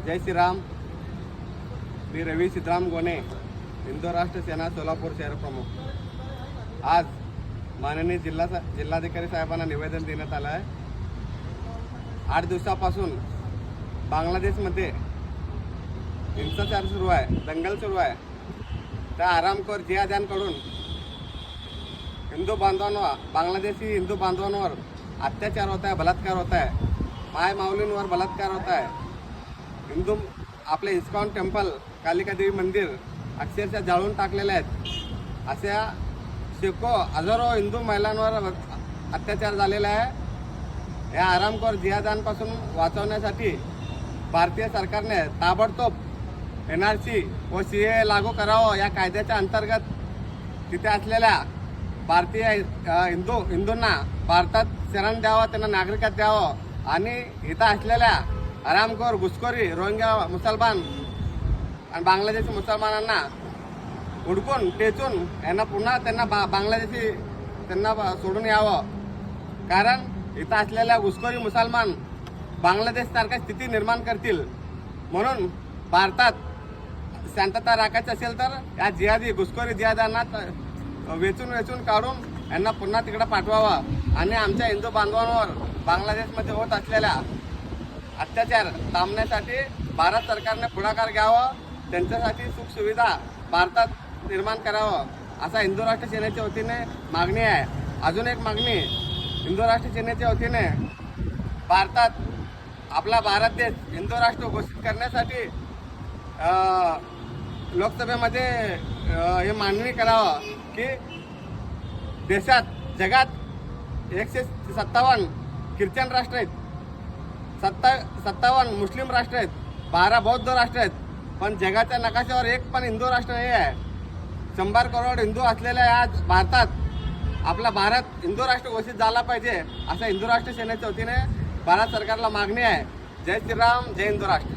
जय श्रीराम. मी रवी सीताराम गोने, हिंदू राष्ट्र सेना सोलापूर शहर प्रमुख. आज माननीय जिल्हाधिकारी साहेबांना निवेदन देण्यात आलं आहे. 8 दिवसापासून बांगलादेशमध्ये हिंसाचार सुरू आहे, दंगल सुरू आहे. त्या आरामखोर जिहाद्यांकडून बांगलादेशी हिंदू बांधवांवर अत्याचार होत आहे, बलात्कार होत आहे, माय माऊलींवर बलात्कार होत आहे. आपले इस्कॉन टेम्पल, कालिका देवी मंदिर अक्षरशः जाळून टाकलेले आहेत. अशा हजारो हिंदू महिलांवर अत्याचार झालेला आहे. या आरामखोर जिहाद्यांपासून वाचवण्यासाठी भारतीय सरकारने ताबडतोब NRC व CAA लागू करावं. या कायद्याच्या अंतर्गत तिथे असलेल्या भारतीय हिंदूंना भारतात शरण द्यावं, त्यांना नागरिकत्व द्यावं आणि इथं असलेल्या आरामखोर घुसखोरी रोहिंग्या मुसलमान आणि बांगलादेशी मुसलमानांना उडकून टेचून यांना पुन्हा बांगलादेशी सोडून यावं. कारण इथं असलेल्या घुसखोरी मुसलमान बांगलादेशसारखी स्थिती निर्माण करतील. म्हणून भारतात शांतता राखायची असेल तर या घुसखोरी जिहाद्यांना वेचून काढून यांना पुन्हा तिकडे पाठवावं आणि आमच्या हिंदू बांधवांवर बांगलादेशमध्ये होत असलेल्या अत्याचार थांबण्यासाठी भारत सरकारने पुढाकार घ्यावा. त्यांच्यासाठी सुखसुविधा भारतात निर्माण करावं असा हिंदू राष्ट्र सेनेच्या वतीने मागणी आहे. अजून एक मागणी हिंदू राष्ट्र सेनेच्या वतीने भारतात आपला भारत देश हिंदू राष्ट्र घोषित करण्यासाठी लोकसभेमध्ये हे मांडणी करावं की देशात जगात 157 ख्रिश्चन राष्ट्र आहेत, 57 मुस्लिम राष्ट्र आहेत, 12 बौद्ध राष्ट्र आहेत, पण जगाच्या नकाशावर एक पण हिंदू राष्ट्र नाही आहे. 100 करोड हिंदू असलेल्या या भारतात आपला भारत हिंदू राष्ट्र घोषित झाला पाहिजे असं हिंदू राष्ट्र सेनेच्या वतीने भारत सरकारला मागणी आहे. जय श्रीराम, जय हिंदू राष्ट्र.